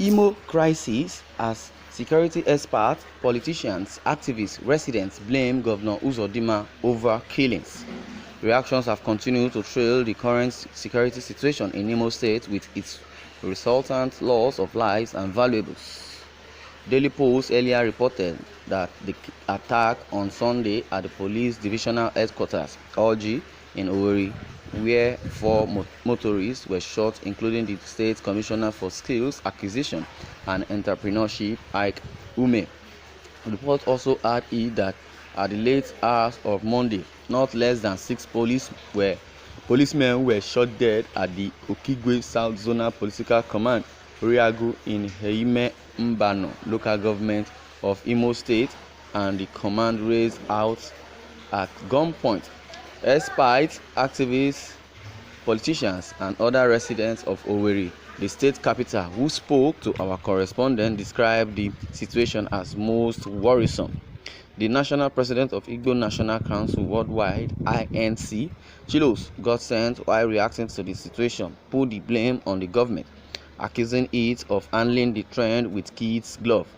IMO crisis as security experts, politicians, activists, residents blame Governor Uzodinma over killings. Reactions have continued to trail the current security situation in Imo State with its resultant loss of lives and valuables. Daily Post earlier reported that the attack on Sunday at the police divisional headquarters, OG, in Owerri, where 4 motorists were shot, including the State Commissioner for Skills Acquisition and Entrepreneurship, Ike Ume. The report also added that at the late hours of Monday, not less than 6 policemen were shot dead at the Okigwe South Zonal Political Command, Oriagu, in Heime Mbano local government of Imo State, and the command raised out at gunpoint. Experts, activists, politicians, and other residents of Owerri, the state capital, who spoke to our correspondent, described the situation as most worrisome. The national president of Igbo National Council Worldwide, INC, Chilos Godsend, while reacting to the situation, put the blame on the government, accusing it of handling the trend with kids' glove.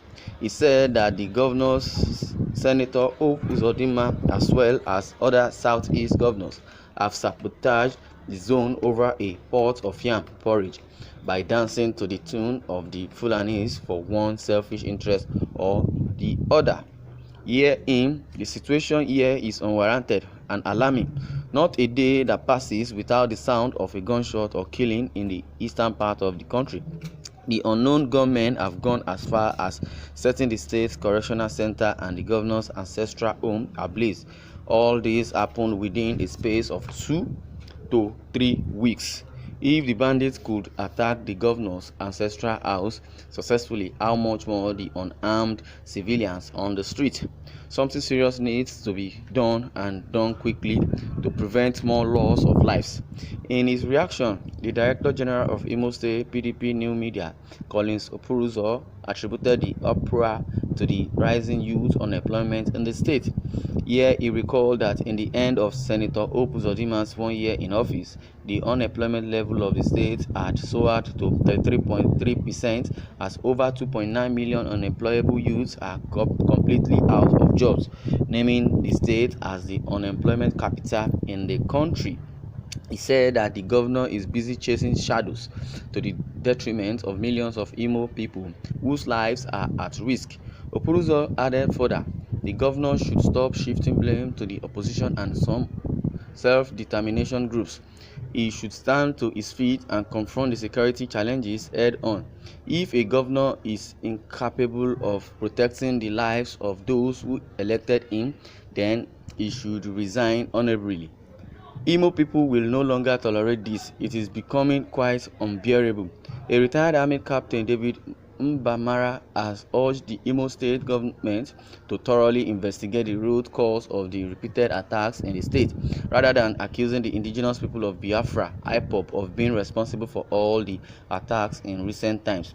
He said that the governors, Senator Uzodinma, as well as other southeast governors, have sabotaged the zone over a pot of yam porridge by dancing to the tune of the Fulanis for one selfish interest or the other. Herein, the situation here is unwarranted and alarming. Not a day that passes without the sound of a gunshot or killing in the eastern part of the country. The unknown gunmen have gone as far as setting the state's correctional center and the governor's ancestral home ablaze. All this happened within a space of 2 to 3 weeks. If the bandits could attack the governor's ancestral house successfully, how much more the unarmed civilians on the street? Something serious needs to be done, and done quickly, to prevent more loss of lives. In his reaction, the Director General of Imo State PDP New Media, Collins Opuruzo, attributed the uproar to the rising youth unemployment in the state. Here he recalled that in the end of Senator Uzodinma's 1 year in office, the unemployment level of the state had soared to 33.3%, as over 2.9 million unemployable youths are completely out of jobs, naming the state as the unemployment capital in the country. He said that the governor is busy chasing shadows to the detriment of millions of Imo people whose lives are at risk. Opuruzo added further, the governor should stop shifting blame to the opposition and some self-determination groups. He should stand to his feet and confront the security challenges head-on. If a governor is incapable of protecting the lives of those who elected him, then he should resign honorably. Imo people will no longer tolerate this. It is becoming quite unbearable. A retired Army Captain, David Mbamara, has urged the Imo State government to thoroughly investigate the root cause of the repeated attacks in the state, rather than accusing the indigenous people of Biafra, IPOB, of being responsible for all the attacks in recent times.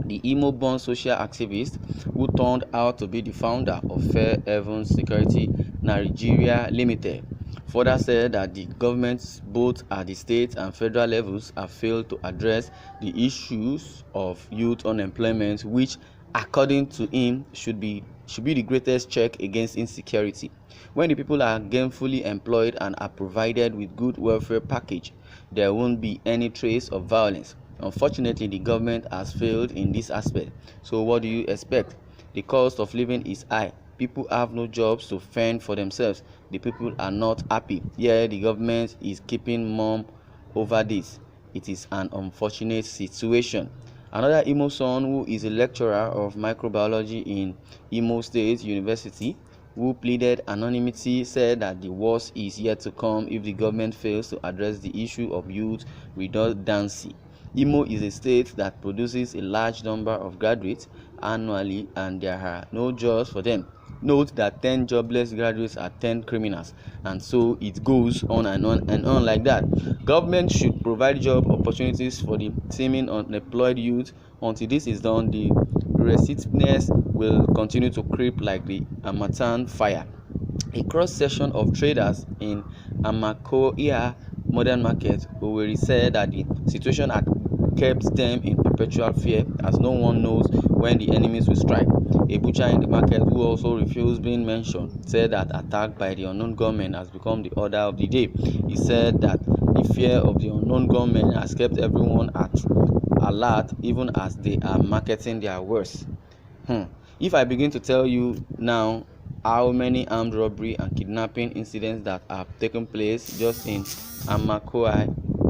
The Imo-born social activist, who turned out to be the founder of Fair Heavens Security Nigeria Limited, further said that the governments, both at the state and federal levels, have failed to address the issues of youth unemployment, which, according to him, should be the greatest check against insecurity. When the people are gainfully employed and are provided with good welfare package, there won't be any trace of violence. Unfortunately, the government has failed in this aspect. So what do you expect? The cost of living is high. People have no jobs to fend for themselves. The people are not happy. Here, the government is keeping mum over this. It is an unfortunate situation. Another Imo son, who is a lecturer of microbiology in Imo State University, who pleaded anonymity, said that the worst is yet to come if the government fails to address the issue of youth redundancy. Imo is a state that produces a large number of graduates annually, and there are no jobs for them. Note that 10 jobless graduates are 10 criminals, and so it goes on and on and on like that. Government should provide job opportunities for the seeming unemployed youth. Until this is done, the restlessness will continue to creep like the Harmattan fire. A cross-section of traders in Amakohia Modern Market, Owerri, said that the situation at kept them in perpetual fear, as no one knows when the enemies will strike. A butcher in the market, who also refused being mentioned, said that attack by the unknown gunmen has become the order of the day. He said that the fear of the unknown gunmen has kept everyone at alert, even as they are marketing their wares. If I begin to tell you now how many armed robbery and kidnapping incidents that have taken place just in Amakoi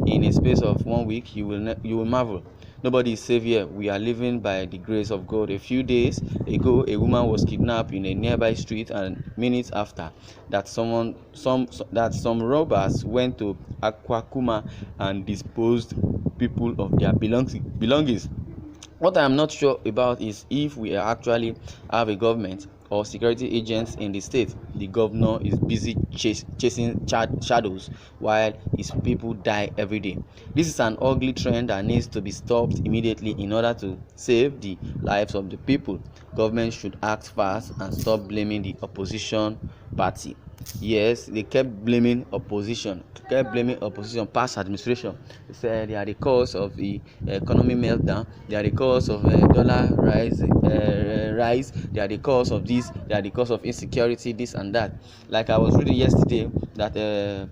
in a space of 1 week, you will marvel. Nobody is safe here. We are living by the grace of God. A few days ago, a woman was kidnapped in a nearby street, and minutes after that, some robbers went to Akwakuma and disposed people of their belongings. What I am not sure about is if we actually have a government or security agents in the state. The governor is busy chasing shadows while his people die every day. This is an ugly trend that needs to be stopped immediately in order to save the lives of the people. Government should act fast and stop blaming the opposition party. Yes, they kept blaming opposition past administration. They said they are the cause of the economy meltdown, they are the cause of dollar rise, they are the cause of this, they are the cause of insecurity, this and that. Like I was reading yesterday that the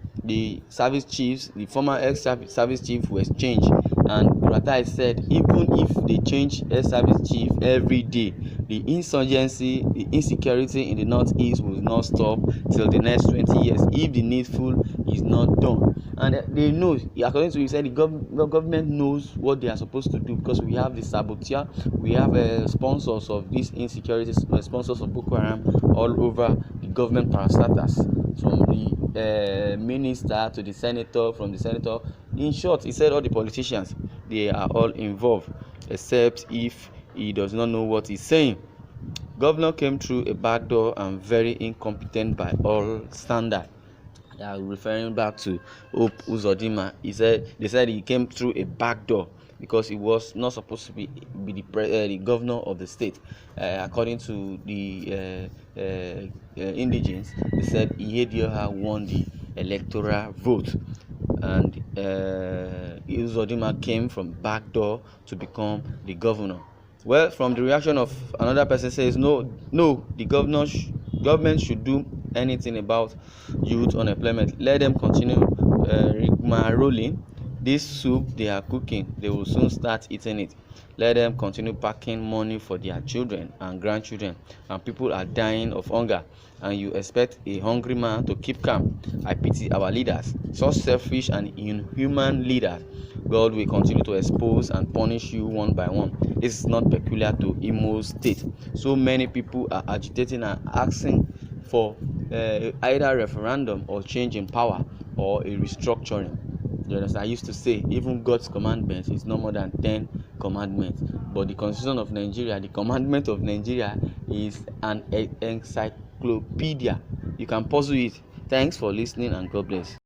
former ex-service chief was changed, and Buratai said even if they change ex-service chief every day, the insecurity in the northeast will not stop till the next 20 years if the needful is not done. And they know, according to you, said the government knows what they are supposed to do, because we have the saboteur, we have sponsors of these insecurities, sponsors of Boko Haram all over the government parastatals, from the minister to the senator, from the senator. In short, he said all the politicians, they are all involved, except if he does not know what he's saying. Governor came through a back door and very incompetent by all standards. Referring back to Hope Uzodinma, they said he came through a back door because he was not supposed to be the governor of the state. According to the Indigenes, they said Ihedioha won the electoral vote, and Uzodinma came from back door to become the governor. Well, from the reaction of another person says, no, the government should do anything about youth unemployment. Let them continue rigmaroling. This soup they are cooking, they will soon start eating it. Let them continue packing money for their children and grandchildren, and people are dying of hunger, and you expect a hungry man to keep calm. I pity our leaders, such selfish and inhuman leaders. God will continue to expose and punish you one by one. This is not peculiar to Imo State. So many people are agitating and asking for either referendum or change in power or a restructuring. You understand? I used to say even God's commandments is no more than 10 commandments, but the Constitution of Nigeria, the commandment of Nigeria, is an encyclopedia. You can puzzle it. Thanks for listening, and God bless.